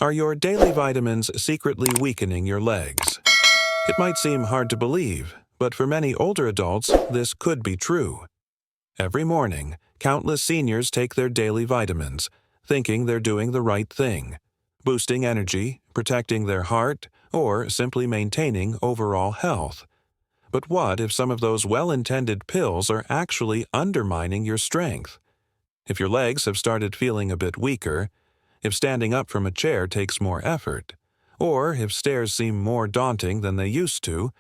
Are your daily vitamins secretly weakening your legs? It might seem hard to believe, but for many older adults, this could be true. Every morning, countless seniors take their daily vitamins, thinking they're doing the right thing, boosting energy, protecting their heart, or simply maintaining overall health. But what if some of those well-intended pills are actually undermining your strength? If your legs have started feeling a bit weaker, if standing up from a chair takes more effort, or if stairs seem more daunting than they used to,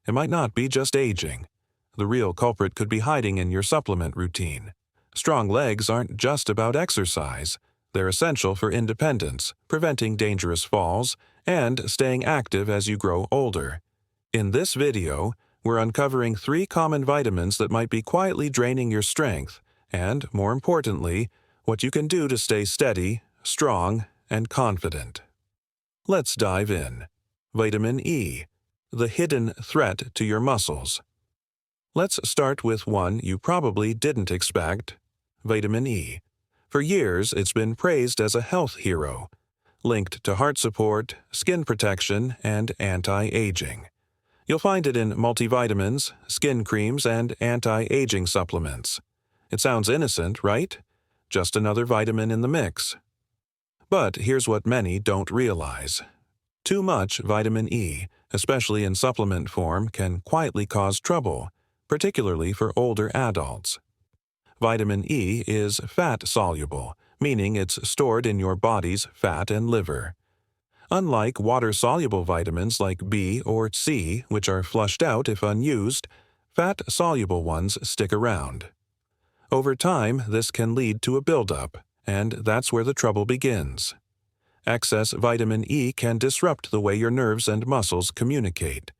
it might not be just aging. The real culprit could be hiding in your supplement routine. Strong legs aren't just about exercise. They're essential for independence, preventing dangerous falls, and staying active as you grow older. In this video, we're uncovering 3 common vitamins that might be quietly draining your strength, and, more importantly, what you can do to stay steady, strong, and confident. Let's dive in. Vitamin E, the hidden threat to your muscles. Let's start with one you probably didn't expect: vitamin E. For years, it's been praised as a health hero, linked to heart support, skin protection, and anti-aging. You'll find it in multivitamins, skin creams, and anti-aging supplements. It sounds innocent, right? Just another vitamin in the mix. But here's what many don't realize. Too much vitamin E, especially in supplement form, can quietly cause trouble, particularly for older adults. Vitamin E is fat-soluble, meaning it's stored in your body's fat and liver. Unlike water-soluble vitamins like B or C, which are flushed out if unused, fat-soluble ones stick around. Over time, this can lead to a buildup, and that's where the trouble begins. Excess vitamin E can disrupt the way your nerves and muscles communicate.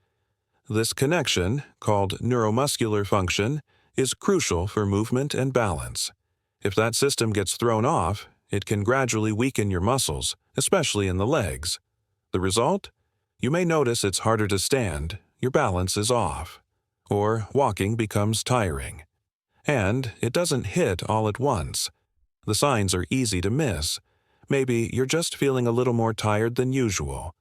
This connection, called neuromuscular function, is crucial for movement and balance. If that system gets thrown off, it can gradually weaken your muscles, especially in the legs. The result? You may notice it's harder to stand, your balance is off, or walking becomes tiring. And it doesn't hit all at once. The signs are easy to miss. Maybe you're just feeling a little more tired than usual.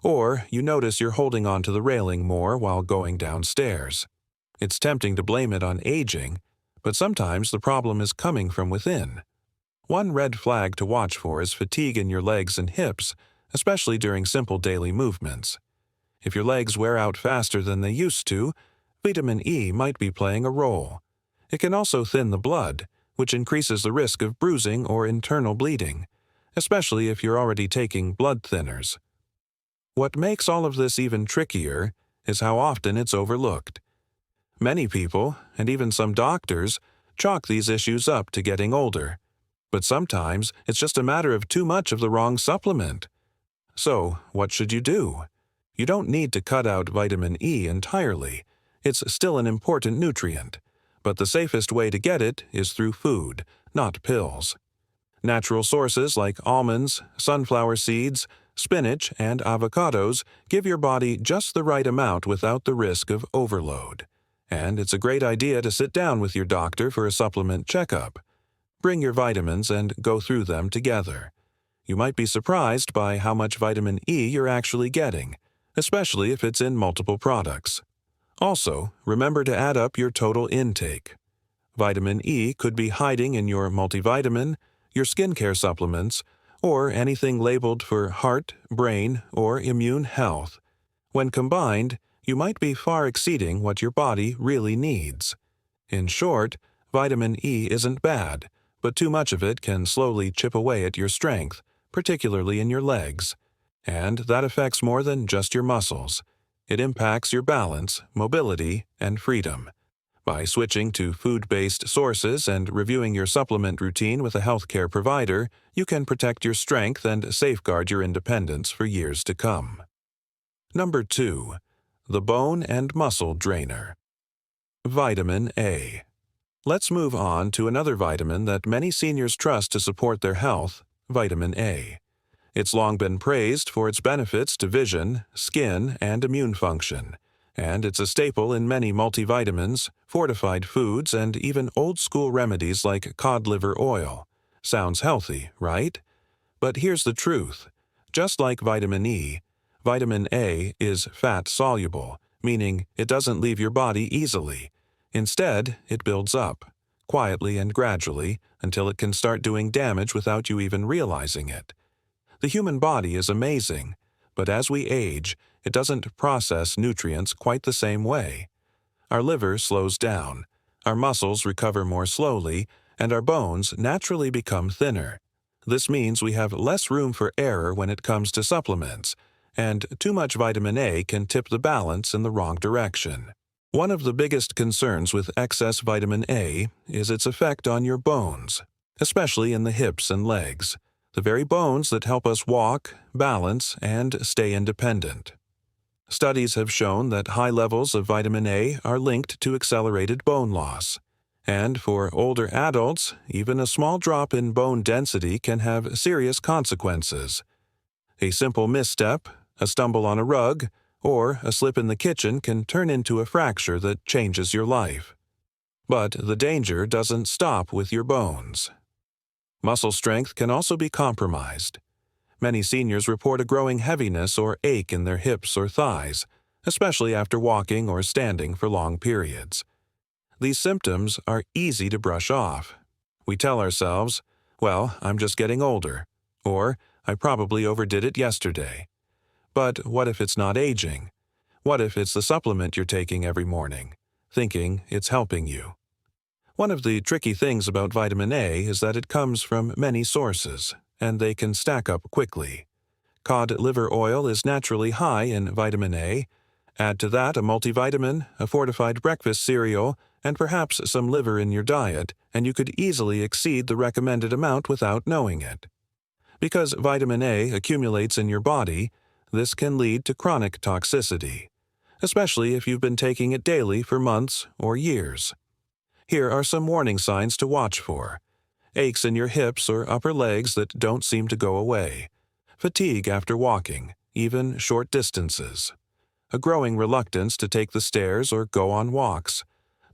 Or you notice you're holding onto the railing more while going downstairs. It's tempting to blame it on aging, but sometimes the problem is coming from within. One red flag to watch for is fatigue in your legs and hips, especially during simple daily movements. If your legs wear out faster than they used to, vitamin E might be playing a role. It can also thin the blood, which increases the risk of bruising or internal bleeding, especially if you're already taking blood thinners. What makes all of this even trickier is how often it's overlooked. Many people, and even some doctors, chalk these issues up to getting older. But sometimes it's just a matter of too much of the wrong supplement. So, what should you do? You don't need to cut out vitamin E entirely. It's still an important nutrient. But the safest way to get it is through food, not pills. Natural sources like almonds, sunflower seeds, spinach, and avocados give your body just the right amount without the risk of overload. And it's a great idea to sit down with your doctor for a supplement checkup. Bring your vitamins and go through them together. You might be surprised by how much vitamin E you're actually getting, especially if it's in multiple products. Also, remember to add up your total intake. Vitamin E could be hiding in your multivitamin, your skincare supplements, or anything labeled for heart, brain, or immune health. When combined, you might be far exceeding what your body really needs. In short, vitamin E isn't bad, but too much of it can slowly chip away at your strength, particularly in your legs. And that affects more than just your muscles. It impacts your balance, mobility, and freedom. By switching to food-based sources and reviewing your supplement routine with a healthcare provider, you can protect your strength and safeguard your independence for years to come. Number 2. The bone and muscle drainer. Vitamin A. Let's move on to another vitamin that many seniors trust to support their health: vitamin A. It's long been praised for its benefits to vision, skin, and immune function, and it's a staple in many multivitamins, fortified foods, and even old-school remedies like cod liver oil. Sounds healthy, right? But here's the truth. Just like vitamin E, vitamin A is fat-soluble, meaning it doesn't leave your body easily. Instead, it builds up, quietly and gradually, until it can start doing damage without you even realizing it. The human body is amazing, but as we age, it doesn't process nutrients quite the same way. Our liver slows down, our muscles recover more slowly, and our bones naturally become thinner. This means we have less room for error when it comes to supplements, and too much vitamin A can tip the balance in the wrong direction. One of the biggest concerns with excess vitamin A is its effect on your bones, especially in the hips and legs, the very bones that help us walk, balance, and stay independent. Studies have shown that high levels of vitamin A are linked to accelerated bone loss. And for older adults, even a small drop in bone density can have serious consequences. A simple misstep, a stumble on a rug, or a slip in the kitchen can turn into a fracture that changes your life. But the danger doesn't stop with your bones. Muscle strength can also be compromised. Many seniors report a growing heaviness or ache in their hips or thighs, especially after walking or standing for long periods. These symptoms are easy to brush off. We tell ourselves, well, I'm just getting older, or I probably overdid it yesterday. But what if it's not aging? What if it's the supplement you're taking every morning, thinking it's helping you? One of the tricky things about vitamin A is that it comes from many sources, and they can stack up quickly. Cod liver oil is naturally high in vitamin A. Add to that a multivitamin, a fortified breakfast cereal, and perhaps some liver in your diet, and you could easily exceed the recommended amount without knowing it. Because vitamin A accumulates in your body, this can lead to chronic toxicity, especially if you've been taking it daily for months or years. Here are some warning signs to watch for. Aches in your hips or upper legs that don't seem to go away. Fatigue after walking, even short distances. A growing reluctance to take the stairs or go on walks.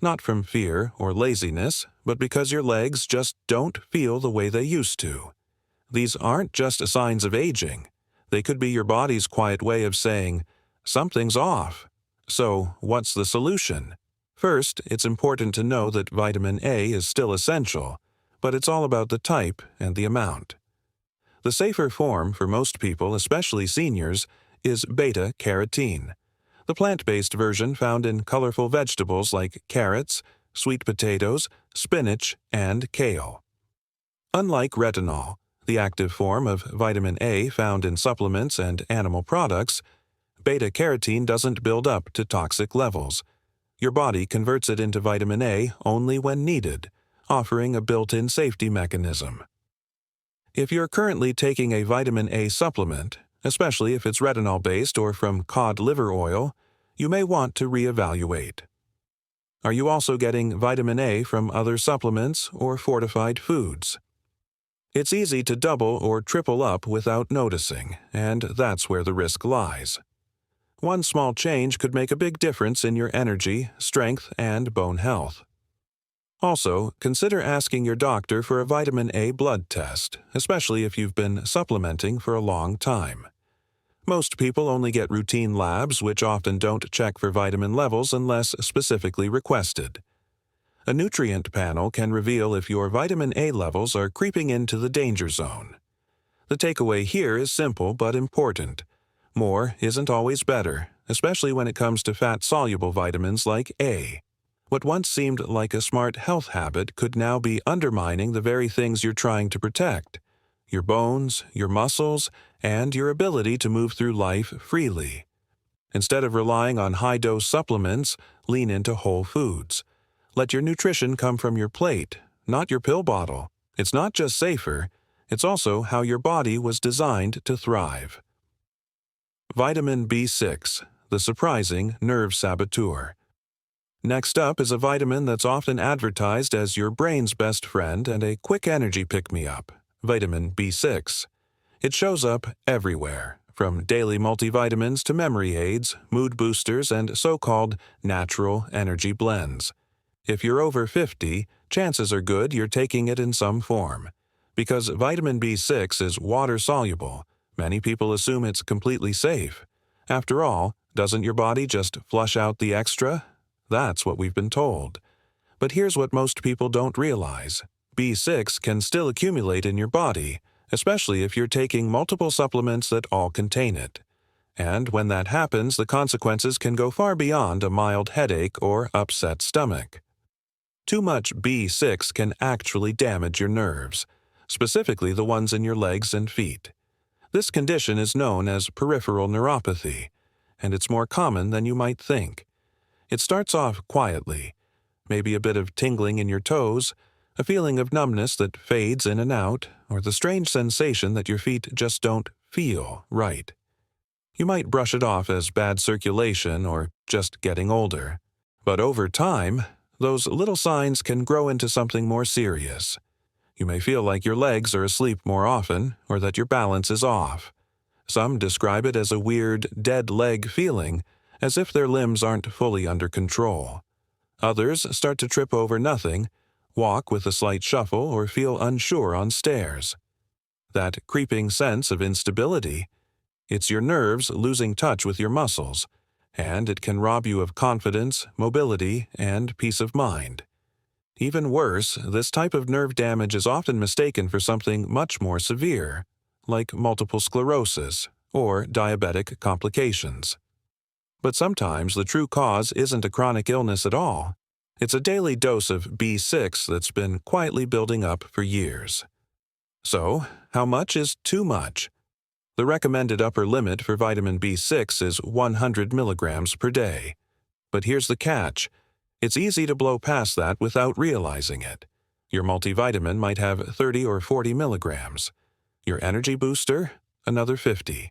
Not from fear or laziness, but because your legs just don't feel the way they used to. These aren't just signs of aging. They could be your body's quiet way of saying, something's off. So, what's the solution? First, it's important to know that vitamin A is still essential, but it's all about the type and the amount. The safer form for most people, especially seniors, is beta-carotene, the plant-based version found in colorful vegetables like carrots, sweet potatoes, spinach, and kale. Unlike retinol, the active form of vitamin A found in supplements and animal products, beta-carotene doesn't build up to toxic levels. Your body converts it into vitamin A only when needed, offering a built-in safety mechanism. If you're currently taking a vitamin A supplement, especially if it's retinol-based or from cod liver oil, you may want to reevaluate. Are you also getting vitamin A from other supplements or fortified foods? It's easy to double or triple up without noticing, and that's where the risk lies. One small change could make a big difference in your energy, strength, and bone health. Also, consider asking your doctor for a vitamin A blood test, especially if you've been supplementing for a long time. Most people only get routine labs, which often don't check for vitamin levels unless specifically requested. A nutrient panel can reveal if your vitamin A levels are creeping into the danger zone. The takeaway here is simple but important. More isn't always better, especially when it comes to fat-soluble vitamins like A. What once seemed like a smart health habit could now be undermining the very things you're trying to protect: your bones, your muscles, and your ability to move through life freely. Instead of relying on high-dose supplements, lean into whole foods. Let your nutrition come from your plate, not your pill bottle. It's not just safer, it's also how your body was designed to thrive. Vitamin B6, the surprising nerve saboteur. Next up is a vitamin that's often advertised as your brain's best friend and a quick energy pick-me-up, vitamin B6. It shows up everywhere, from daily multivitamins to memory aids, mood boosters, and so-called natural energy blends. If you're over 50, chances are good you're taking it in some form. Because vitamin B6 is water-soluble, Many people assume it's completely safe. After all, doesn't your body just flush out the extra? That's what we've been told. But here's what most people don't realize. B6 can still accumulate in your body, especially if you're taking multiple supplements that all contain it. And when that happens, the consequences can go far beyond a mild headache or upset stomach. Too much B6 can actually damage your nerves, specifically the ones in your legs and feet. This condition is known as peripheral neuropathy, and it's more common than you might think. It starts off quietly, maybe a bit of tingling in your toes, a feeling of numbness that fades in and out, or the strange sensation that your feet just don't feel right. You might brush it off as bad circulation or just getting older. But over time, those little signs can grow into something more serious. You may feel like your legs are asleep more often, or that your balance is off. Some describe it as a weird, dead leg feeling, as if their limbs aren't fully under control. Others start to trip over nothing, walk with a slight shuffle, or feel unsure on stairs. That creeping sense of instability, it's your nerves losing touch with your muscles, and it can rob you of confidence, mobility, and peace of mind. Even worse, this type of nerve damage is often mistaken for something much more severe, like multiple sclerosis or diabetic complications. But sometimes the true cause isn't a chronic illness at all. It's a daily dose of B6 that's been quietly building up for years. So, how much is too much? The recommended upper limit for vitamin B6 is 100 milligrams per day. But here's the catch. It's easy to blow past that without realizing it. Your multivitamin might have 30 or 40 milligrams. Your energy booster, another 50.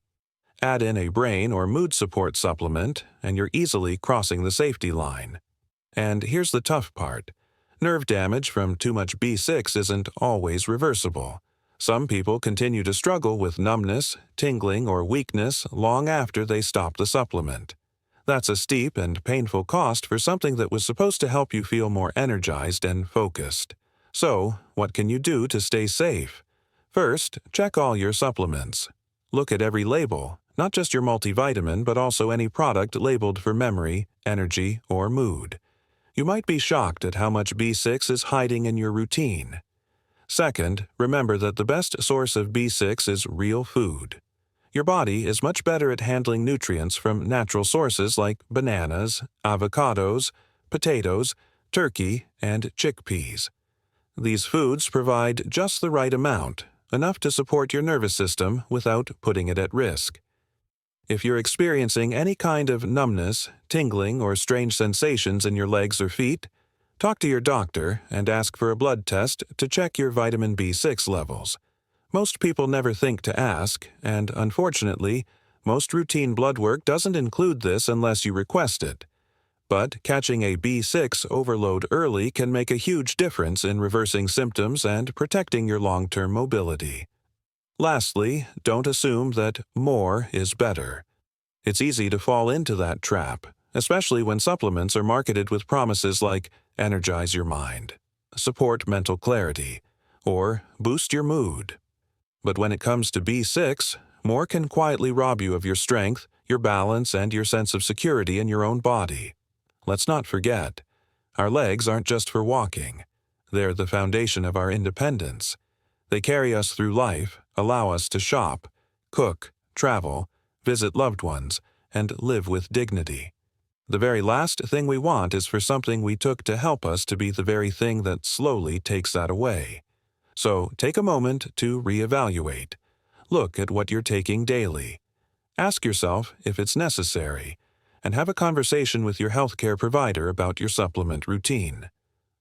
Add in a brain or mood support supplement, and you're easily crossing the safety line. And here's the tough part. Nerve damage from too much B6 isn't always reversible. Some people continue to struggle with numbness, tingling, or weakness long after they stop the supplement. That's a steep and painful cost for something that was supposed to help you feel more energized and focused. So, what can you do to stay safe? First, check all your supplements. Look at every label, not just your multivitamin, but also any product labeled for memory, energy, or mood. You might be shocked at how much B6 is hiding in your routine. Second, remember that the best source of B6 is real food. Your body is much better at handling nutrients from natural sources like bananas, avocados, potatoes, turkey, and chickpeas. These foods provide just the right amount, enough to support your nervous system without putting it at risk. If you're experiencing any kind of numbness, tingling, or strange sensations in your legs or feet, talk to your doctor and ask for a blood test to check your vitamin B6 levels. Most people never think to ask, and unfortunately, most routine blood work doesn't include this unless you request it. But catching a B6 overload early can make a huge difference in reversing symptoms and protecting your long-term mobility. Lastly, don't assume that more is better. It's easy to fall into that trap, especially when supplements are marketed with promises like energize your mind, support mental clarity, or boost your mood. But when it comes to B6, more can quietly rob you of your strength, your balance, and your sense of security in your own body. Let's not forget, our legs aren't just for walking. They're the foundation of our independence. They carry us through life, allow us to shop, cook, travel, visit loved ones, and live with dignity. The very last thing we want is for something we took to help us to be the very thing that slowly takes that away. So take a moment to reevaluate. Look at what you're taking daily. Ask yourself if it's necessary, and have a conversation with your healthcare provider about your supplement routine.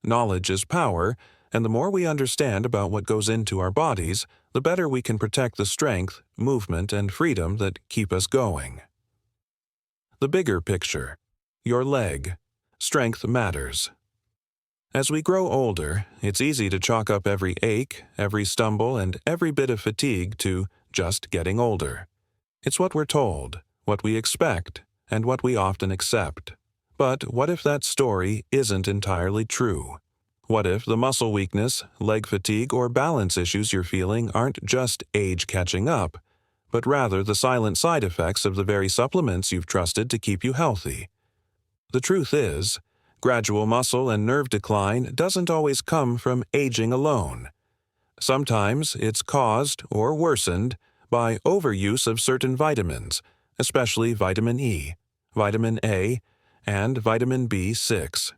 Knowledge is power, and the more we understand about what goes into our bodies, the better we can protect the strength, movement, and freedom that keep us going. The bigger picture. Your leg. Strength matters. As we grow older, it's easy to chalk up every ache, every stumble, and every bit of fatigue to just getting older. It's what we're told, what we expect, and what we often accept. But what if that story isn't entirely true? What if the muscle weakness, leg fatigue, or balance issues you're feeling aren't just age catching up, but rather the silent side effects of the very supplements you've trusted to keep you healthy. The truth is, gradual muscle and nerve decline doesn't always come from aging alone. Sometimes it's caused or worsened by overuse of certain vitamins, especially vitamin E, vitamin A, and vitamin B6.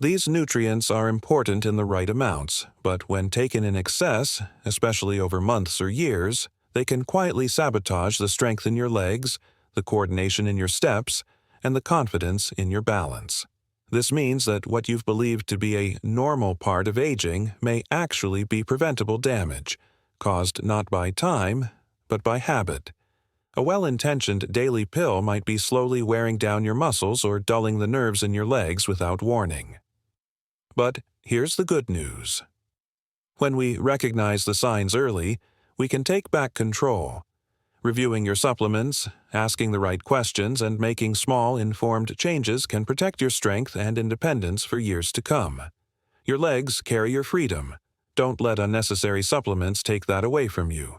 These nutrients are important in the right amounts, but when taken in excess, especially over months or years, they can quietly sabotage the strength in your legs, the coordination in your steps, and the confidence in your balance. This means that what you've believed to be a normal part of aging may actually be preventable damage, caused not by time, but by habit. A well-intentioned daily pill might be slowly wearing down your muscles or dulling the nerves in your legs without warning. But here's the good news. When we recognize the signs early, we can take back control. Reviewing your supplements, asking the right questions, and making small, informed changes can protect your strength and independence for years to come. Your legs carry your freedom. Don't let unnecessary supplements take that away from you.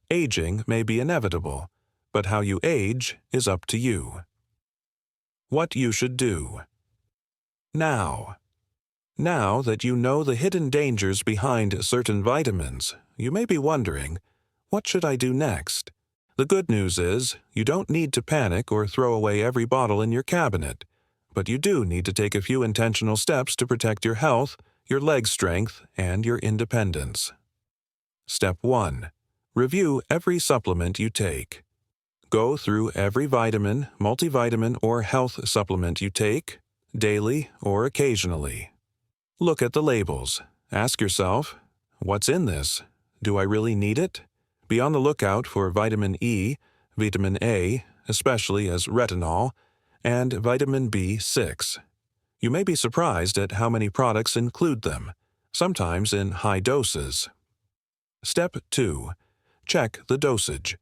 Aging may be inevitable, but how you age is up to you. What you should do. Now that you know the hidden dangers behind certain vitamins, you may be wondering, what should I do next? The good news is, you don't need to panic or throw away every bottle in your cabinet, but you do need to take a few intentional steps to protect your health, your leg strength, and your independence. Step 1. Review every supplement you take. Go through every vitamin, multivitamin, or health supplement you take, daily or occasionally. Look at the labels. Ask yourself, what's in this? Do I really need it? Be on the lookout for vitamin E, vitamin A, especially as retinol, and vitamin B6. You may be surprised at how many products include them, sometimes in high doses. Step 2. Check the dosage.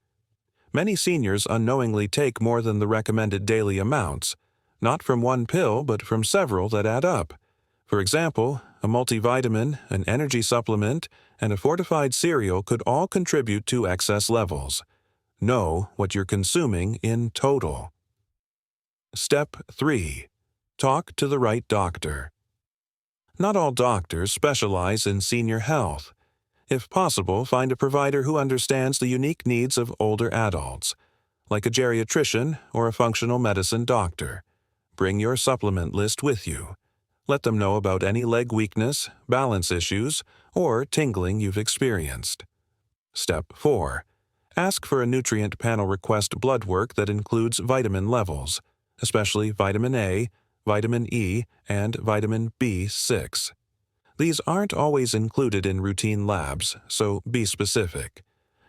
Many seniors unknowingly take more than the recommended daily amounts, not from one pill but from several that add up. For example, a multivitamin, an energy supplement, and a fortified cereal could all contribute to excess levels. Know what you're consuming in total. Step 3. Talk to the right doctor. Not all doctors specialize in senior health. If possible, find a provider who understands the unique needs of older adults, like a geriatrician or a functional medicine doctor. Bring your supplement list with you. Let them know about any leg weakness, balance issues, or tingling you've experienced. Step 4. Ask for a nutrient panel request blood work that includes vitamin levels, especially vitamin A, vitamin E, and vitamin B6. These aren't always included in routine labs, so be specific.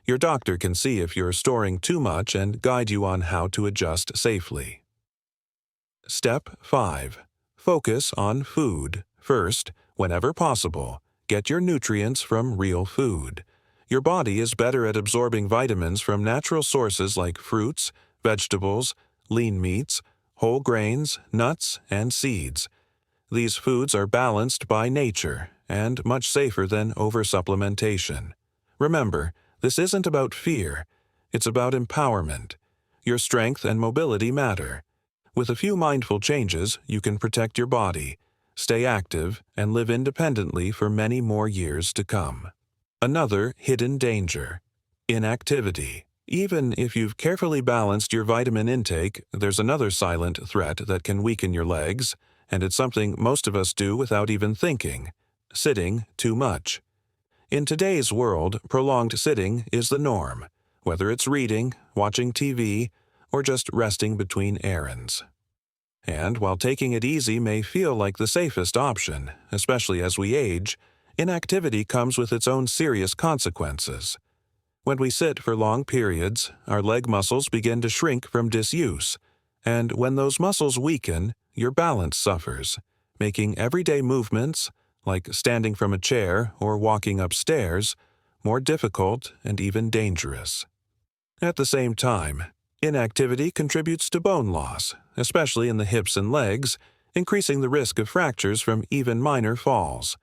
Your doctor can see if you're storing too much and guide you on how to adjust safely. Step 5. Focus on food. First, whenever possible, get your nutrients from real food. Your body is better at absorbing vitamins from natural sources like fruits, vegetables, lean meats, whole grains, nuts, and seeds. These foods are balanced by nature and much safer than oversupplementation. Remember, this isn't about fear. It's about empowerment. Your strength and mobility matter. With a few mindful changes, you can protect your body, stay active, and live independently for many more years to come. Another hidden danger: inactivity. Even if you've carefully balanced your vitamin intake, there's another silent threat that can weaken your legs, and it's something most of us do without even thinking: sitting too much. In today's world, prolonged sitting is the norm, whether it's reading, watching TV, or just resting between errands. And while taking it easy may feel like the safest option, especially as we age, inactivity comes with its own serious consequences. When we sit for long periods, our leg muscles begin to shrink from disuse, and when those muscles weaken, your balance suffers, making everyday movements, like standing from a chair or walking upstairs, more difficult and even dangerous. At the same time, inactivity contributes to bone loss, especially in the hips and legs, increasing the risk of fractures from even minor falls.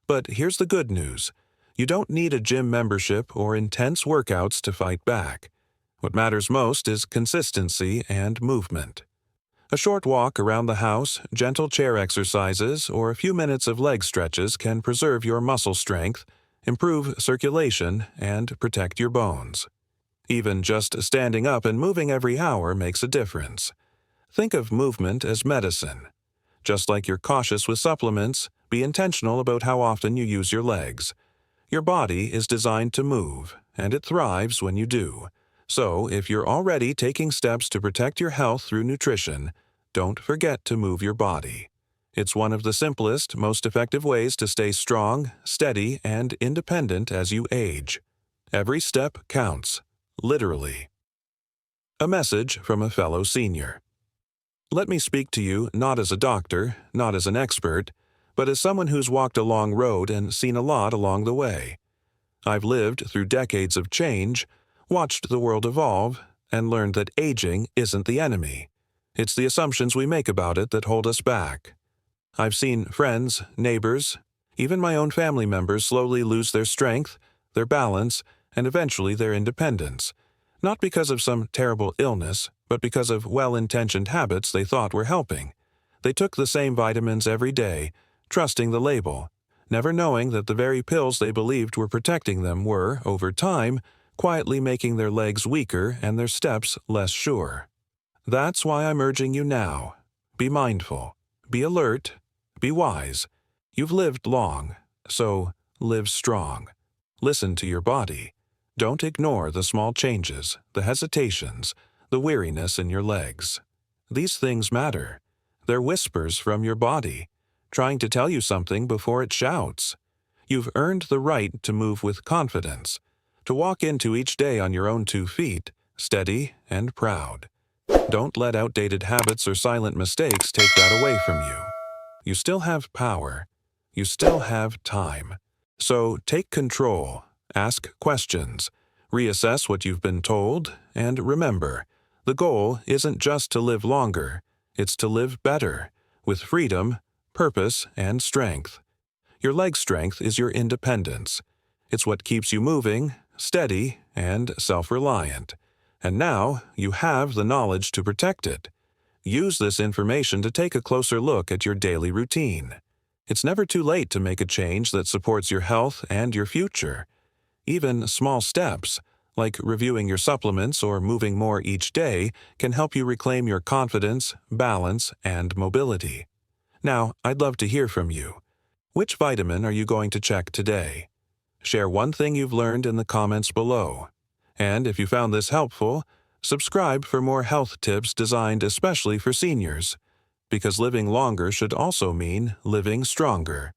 But here's the good news: you don't need a gym membership or intense workouts to fight back. What matters most is consistency and movement. A short walk around the house, gentle chair exercises, or a few minutes of leg stretches can preserve your muscle strength, improve circulation, and protect your bones. Even just standing up and moving every hour makes a difference. Think of movement as medicine. Just like you're cautious with supplements, be intentional about how often you use your legs. Your body is designed to move, and it thrives when you do. So, if you're already taking steps to protect your health through nutrition, don't forget to move your body. It's one of the simplest, most effective ways to stay strong, steady, and independent as you age. Every step counts, literally. A message from a fellow senior. Let me speak to you not as a doctor, not as an expert, but as someone who's walked a long road and seen a lot along the way. I've lived through decades of change, watched the world evolve, and learned that aging isn't the enemy. It's the assumptions we make about it that hold us back. I've seen friends, neighbors, even my own family members slowly lose their strength, their balance, and eventually their independence. Not because of some terrible illness, but because of well-intentioned habits they thought were helping. They took the same vitamins every day, trusting the label, never knowing that the very pills they believed were protecting them were, over time, quietly making their legs weaker and their steps less sure. That's why I'm urging you now. Be mindful, be alert, be wise. You've lived long, so live strong. Listen to your body. Don't ignore the small changes, the hesitations, the weariness in your legs. These things matter. They're whispers from your body, trying to tell you something before it shouts. You've earned the right to move with confidence, to walk into each day on your own 2 feet, steady and proud. Don't let outdated habits or silent mistakes take that away from you. You still have power. You still have time. So take control, ask questions, reassess what you've been told, and remember, the goal isn't just to live longer, it's to live better, with freedom, purpose, and strength. Your leg strength is your independence. It's what keeps you moving, steady, and self-reliant. And now you have the knowledge to protect it. Use this information to take a closer look at your daily routine. It's never too late to make a change that supports your health and your future. Even small steps, like reviewing your supplements or moving more each day, can help you reclaim your confidence, balance, and mobility. Now, I'd love to hear from you. Which vitamin are you going to check today? Share one thing you've learned in the comments below. And if you found this helpful, subscribe for more health tips designed especially for seniors, because living longer should also mean living stronger.